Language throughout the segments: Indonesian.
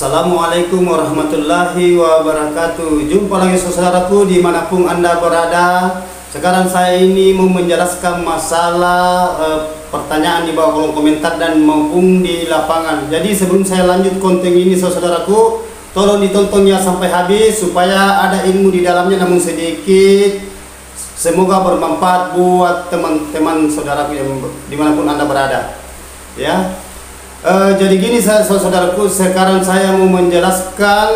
Assalamualaikum warahmatullahi wabarakatuh. Jumpa lagi saudaraku dimanapun Anda berada. Sekarang saya ini mau menjelaskan masalah pertanyaan di bawah kolom komentar dan maupun di lapangan. Jadi sebelum saya lanjut konten ini saudaraku, tolong ditontonnya sampai habis supaya ada ilmu di dalamnya namun sedikit. Semoga bermanfaat buat teman-teman saudaraku yang dimanapun Anda berada. Ya. Jadi gini saudaraku, sekarang saya mau menjelaskan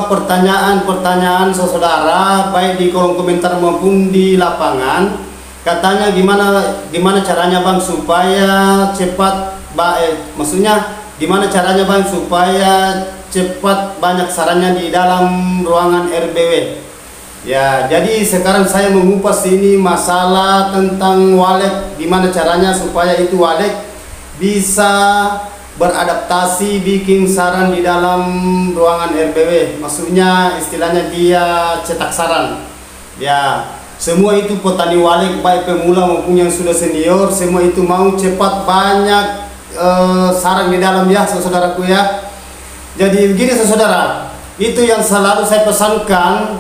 pertanyaan-pertanyaan saudara baik di kolom komentar maupun di lapangan. Katanya gimana caranya Bang supaya cepat maksudnya gimana caranya Bang supaya cepat banyak sarannya di dalam ruangan RBW. Ya, jadi sekarang saya mengupas ini masalah tentang wallet, gimana caranya supaya itu wallet bisa beradaptasi bikin saran di dalam ruangan RBW. Maksudnya istilahnya dia cetak saran. Ya, semua itu petani wallet baik pemula maupun yang sudah senior, semua itu mau cepat banyak saran di dalam ya saudaraku ya. Jadi begini saudara, itu yang selalu saya pesankan.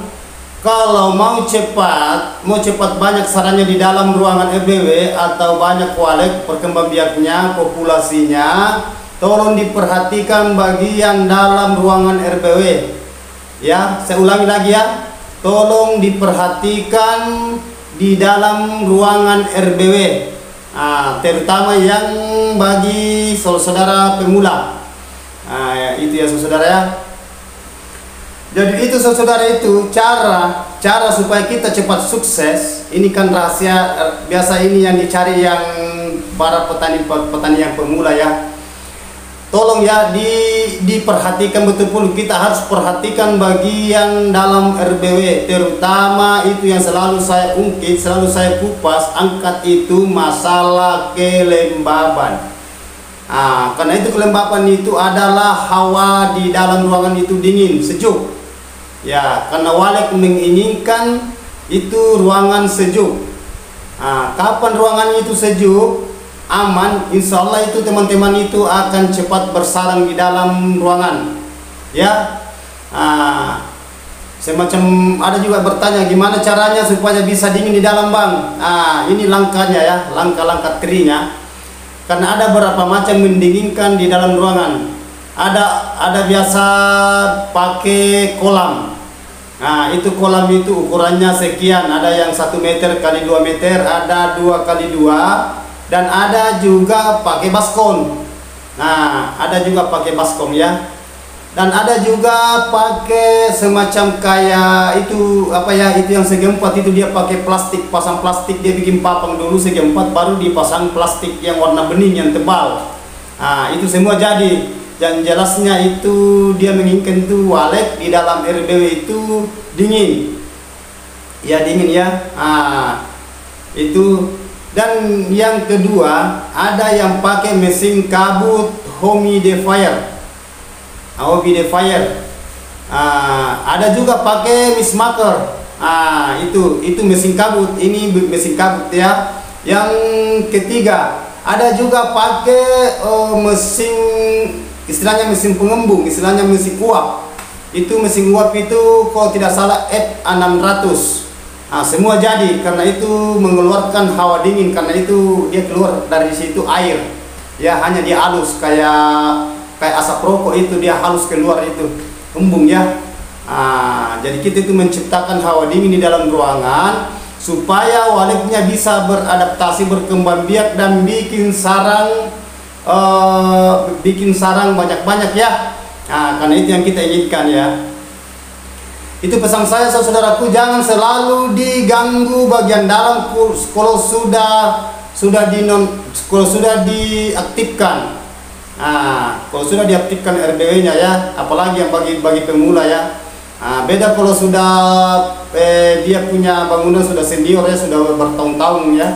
Kalau mau cepat banyak sarannya di dalam ruangan RBW atau banyak wallet perkembangbiaknya, populasinya, tolong diperhatikan bagian dalam ruangan RBW. Ya, saya ulangi lagi ya. Tolong diperhatikan di dalam ruangan RBW. Terutama yang bagi saudara pemula. Itu ya saudara ya. Jadi itu saudara, itu cara supaya kita cepat sukses. Ini kan rahasia biasa ini yang dicari yang para petani yang pemula ya. Tolong ya diperhatikan betul-betul, kita harus perhatikan bagian dalam RBW, terutama itu yang selalu saya ungkit, selalu saya kupas, angkat itu masalah kelembaban. Karena itu kelembaban itu adalah hawa di dalam ruangan itu dingin, sejuk. Ya, karena wallet menginginkan itu ruangan sejuk. Kapan ruangannya itu sejuk, aman, insya Allah itu teman-teman itu akan cepat bersarang di dalam ruangan. Ya, semacam ada juga bertanya gimana caranya supaya bisa dingin di dalam Bang. Ini langkahnya ya, langkah-langkah trinya. Karena ada beberapa macam mendinginkan di dalam ruangan. Ada biasa pakai kolam. Itu kolam itu ukurannya sekian, ada yang 1 meter kali 2 meter, ada 2 kali 2, dan ada juga pakai baskom. Ada juga pakai baskom ya. Dan ada juga pakai semacam kayak itu apa ya, itu yang segi 4 itu dia pakai plastik, pasang plastik, dia bikin papang dulu segi 4 baru dipasang plastik yang warna bening yang tebal. Itu semua jadi. Yang jelasnya itu dia menginginkan itu wallet di dalam RBW itu dingin. Ya dingin ya. Itu. Dan yang kedua ada yang pakai mesin kabut humidifier. Ada juga pakai mist maker. Itu mesin kabut. Ini mesin kabut ya. Yang ketiga ada juga pakai mesin, istilahnya mesin pengembung, istilahnya mesin uap. Itu mesin uap itu kalau tidak salah F600. Semua jadi karena itu mengeluarkan hawa dingin, karena itu dia keluar dari situ air. Ya hanya dia halus kayak asap rokok itu dia halus keluar itu embung ya. Jadi kita itu menciptakan hawa dingin di dalam ruangan supaya walletnya bisa beradaptasi, berkembang biak dan bikin sarang banyak-banyak ya. Karena itu yang kita inginkan ya. Itu pesan saya saudaraku, jangan selalu diganggu bagian dalam kalau sudah diaktifkan. Kalau sudah diaktifkan RBW-nya ya, apalagi yang bagi pemula ya. Beda kalau sudah dia punya bangunan sudah senior ya, sudah bertahun-tahun ya.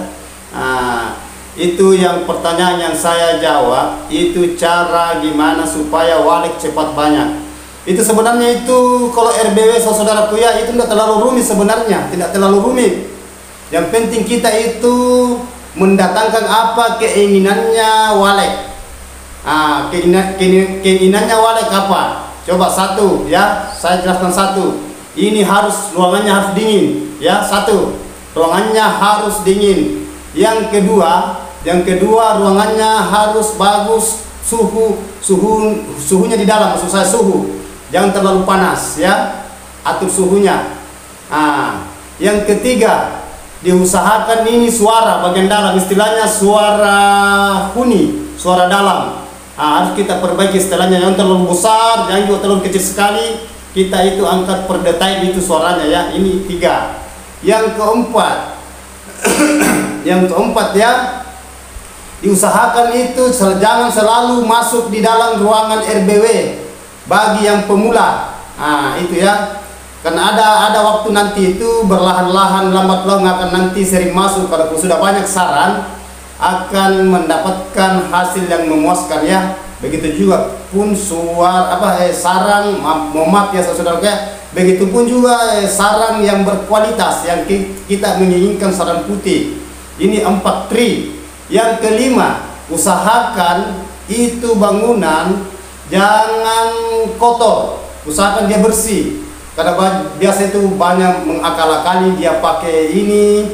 Itu yang pertanyaan yang saya jawab, itu cara gimana supaya wallet cepat banyak. Itu sebenarnya itu kalau RBW saudaraku ya, itu tidak terlalu rumit sebenarnya, tidak terlalu rumit. Yang penting kita itu mendatangkan apa keinginannya wallet. Keinginannya walek apa? Coba satu ya, saya jelaskan satu. Ini harus ruangannya harus dingin ya, satu. Ruangannya harus dingin. Yang kedua ruangannya harus bagus suhunya di dalam, maksud saya suhu. Jangan terlalu panas ya. Atur suhunya. Yang ketiga, diusahakan ini suara bagian dalam, istilahnya suara huni, suara dalam. Harus kita perbaiki istilahnya, yang terlalu besar, jangan juga terlalu kecil sekali. Kita itu angkat per detik itu suaranya ya. Ini 3. Yang keempat ya, diusahakan itu jangan selalu masuk di dalam ruangan RBW bagi yang pemula. Itu ya. Karena ada waktu nanti itu berlahan-lahan, lambat laun akan nanti sering masuk. Kalau sudah banyak saran akan mendapatkan hasil yang memuaskan ya. Begitu juga pun sarang maaf ya saudara ya. Begitupun juga sarang yang berkualitas yang kita menginginkan sarang putih. Ini 4 tri. Yang kelima, usahakan itu bangunan jangan kotor, usahakan dia bersih. Karena biasa itu banyak mengakal-akali, dia pakai ini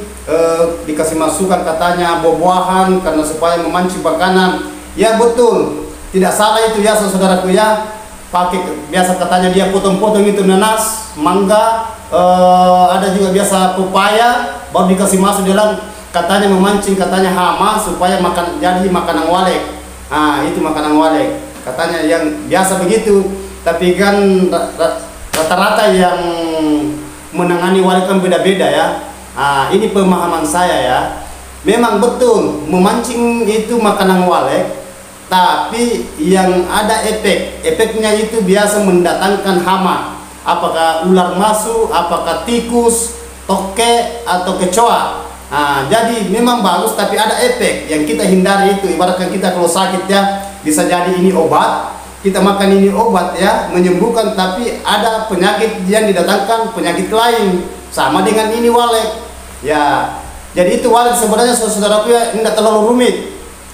dikasih masukan katanya buah-buahan karena supaya memancing makanan. Ya betul, tidak salah itu ya saudaraku ya. Pakai biasa katanya dia potong-potong itu nanas, mangga, ada juga biasa pepaya, baru dikasih masuk dalam, katanya memancing, katanya hama supaya jadi makanan walek. Itu makanan walek katanya, yang biasa begitu. Tapi kan rata-rata yang menangani walek kan beda-beda ya. Ini pemahaman saya ya. Memang betul memancing itu makanan walek, tapi yang ada efeknya itu biasa mendatangkan hama. Apakah ular masuk, apakah tikus, toke atau kecoa. Jadi memang bagus, tapi ada efek yang kita hindari itu. Ibaratkan kita kalau sakit ya, bisa jadi ini obat, kita makan ini obat ya, menyembuhkan, tapi ada penyakit yang didatangkan penyakit lain. Sama dengan ini walek ya. Jadi itu walek sebenarnya saudaraku ya, tidak terlalu rumit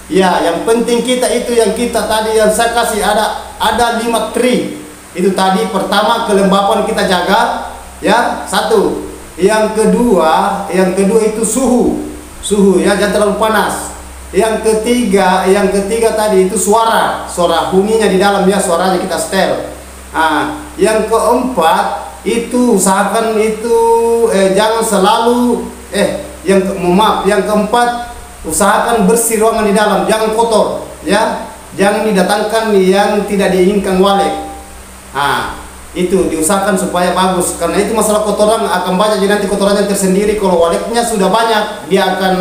ya. Yang penting kita itu yang kita tadi yang saya kasih ada 5 tri. Itu tadi pertama kelembapan kita jaga ya, 1. Yang kedua itu suhu ya, jangan terlalu panas. Yang ketiga tadi itu suara huninya di dalam ya, suaranya kita setel. Yang keempat itu usahakan itu jangan selalu yang keempat usahakan bersih ruangan di dalam, jangan kotor ya, jangan didatangkan yang tidak diinginkan walek. Itu diusahakan supaya bagus, karena itu masalah kotoran akan banyak, jadi nanti kotorannya tersendiri. Kalau waleknya sudah banyak, dia akan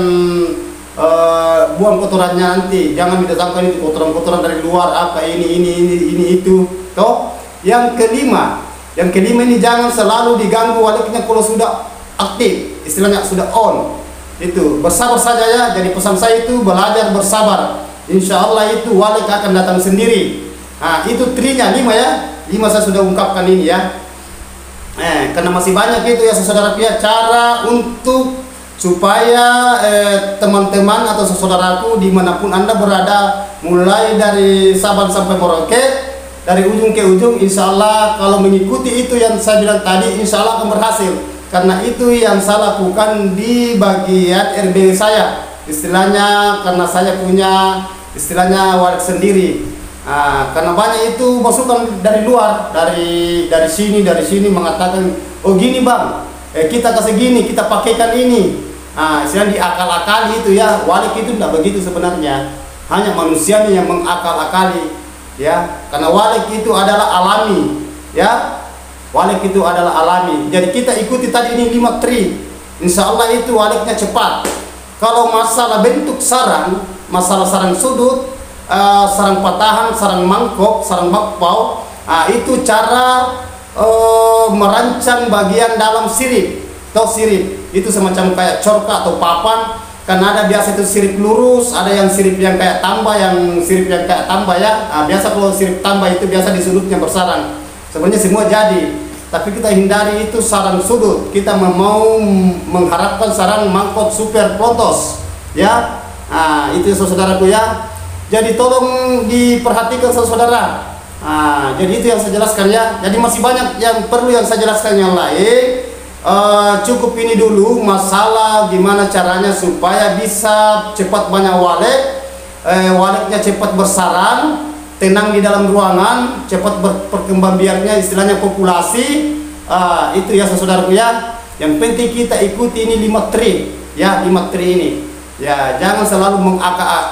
buang kotorannya nanti. Jangan didatangkan itu kotoran-kotoran dari luar, apa ini itu toh. Yang kelima ini jangan selalu diganggu waleknya kalau sudah aktif, istilahnya sudah on. Itu bersabar saja ya. Jadi pesan saya itu belajar bersabar, insya Allah itu walek akan datang sendiri. Itu trinya 5 ya. 5 saya sudah ungkapkan ini ya. Karena masih banyak itu ya saudara pihak cara untuk supaya teman-teman atau saudaraku dimanapun Anda berada, mulai dari Sabang sampai Merauke, dari ujung ke ujung, insya Allah kalau mengikuti itu yang saya bilang tadi, insya Allah akan berhasil. Karena itu yang saya lakukan di bagian RBW saya, istilahnya karena saya punya istilahnya walek sendiri. Karena banyak itu masukan dari luar, dari sini mengatakan, oh gini bang, kita kasih gini, kita pakaikan ini. Istilahnya diakal-akali itu ya. Walek itu tidak begitu sebenarnya, hanya manusianya yang mengakal-akali ya. Karena walek itu adalah alami ya, walek itu adalah alami. Jadi kita ikuti tadi ini 5 tri, insya Allah itu waleknya cepat. Kalau masalah bentuk sarang, masalah sarang sudut, sarang patahan, sarang mangkok, sarang bakpao, itu cara merancang bagian dalam sirip. Sirip itu semacam kayak corka atau papan. Karena ada biasa itu sirip lurus, ada yang sirip yang kayak tambah, ya. Biasa kalau sirip tambah itu biasa di sudutnya bersarang. Sebenarnya semua jadi, tapi kita hindari itu sarang sudut. Kita mau mengharapkan sarang mangkok super plotos ya. Itu saudaraku ya. Jadi tolong diperhatikan saudara. Jadi itu yang saya jelaskan ya. Jadi masih banyak yang perlu yang saya jelaskan yang lain. Cukup ini dulu masalah gimana caranya supaya bisa cepat banyak walek, waleknya cepat bersarang, tenang di dalam ruangan, cepat berkembang biaknya, istilahnya populasi. Itu ya saudaraku ya. Yang penting kita ikuti ini 5 tri ya, 5 tri ini. Ya, jangan selalu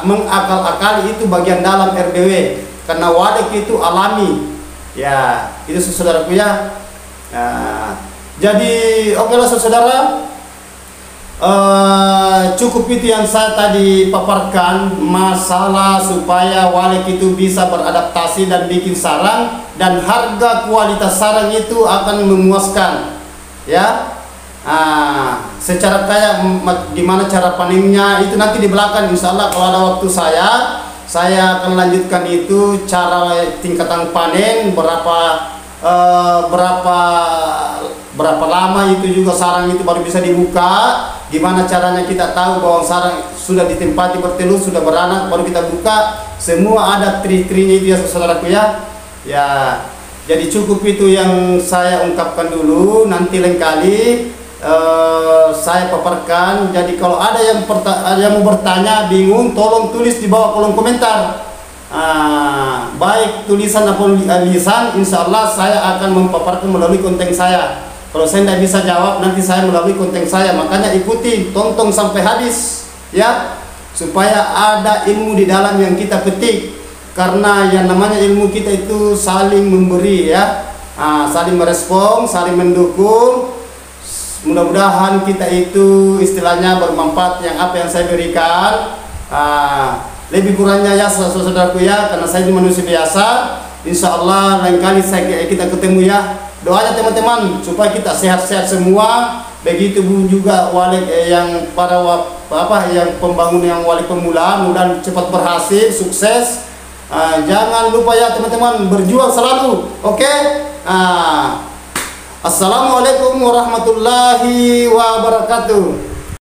mengakal-akali, itu bagian dalam RBW. Karena walek itu alami. Ya, itu saudaraku ya. Jadi okelah saudara. Cukup itu yang saya tadi paparkan, masalah supaya walek itu bisa beradaptasi dan bikin sarang, dan harga kualitas sarang itu akan memuaskan ya. Secara kayak gimana cara panennya itu nanti di belakang, insya Allah kalau ada waktu saya akan lanjutkan itu cara tingkatan panen, berapa lama itu juga sarang itu baru bisa dibuka, gimana caranya kita tahu bahwa sarang sudah ditempati bertelur, sudah beranak, baru kita buka. Semua ada tri-trinya itu ya saudaraku ya. Ya, jadi cukup itu yang saya ungkapkan dulu. Nanti lain kali saya paparkan. Jadi kalau ada yang mau bertanya, bingung, tolong tulis di bawah kolom komentar. Baik tulisan ataupun lisan, insya Allah saya akan mempaparkan melalui konten saya. Kalau saya tidak bisa jawab, nanti saya melalui konten saya. Makanya ikuti, tonton sampai habis ya, supaya ada ilmu di dalam yang kita petik. Karena yang namanya ilmu kita itu saling memberi ya, saling merespon, saling mendukung. Mudah-mudahan kita itu istilahnya bermanfaat yang apa yang saya berikan. Lebih kurangnya ya saudaraku ya, karena saya ini manusia biasa. Insya Allah lain kali kita ketemu ya. Doanya teman-teman supaya kita sehat-sehat semua. Begitu juga walek yang para yang pembangun, yang walek pemula, mudah cepat berhasil, sukses. Jangan lupa ya teman-teman, berjuang selalu. Oke? Assalamualaikum warahmatullahi wabarakatuh.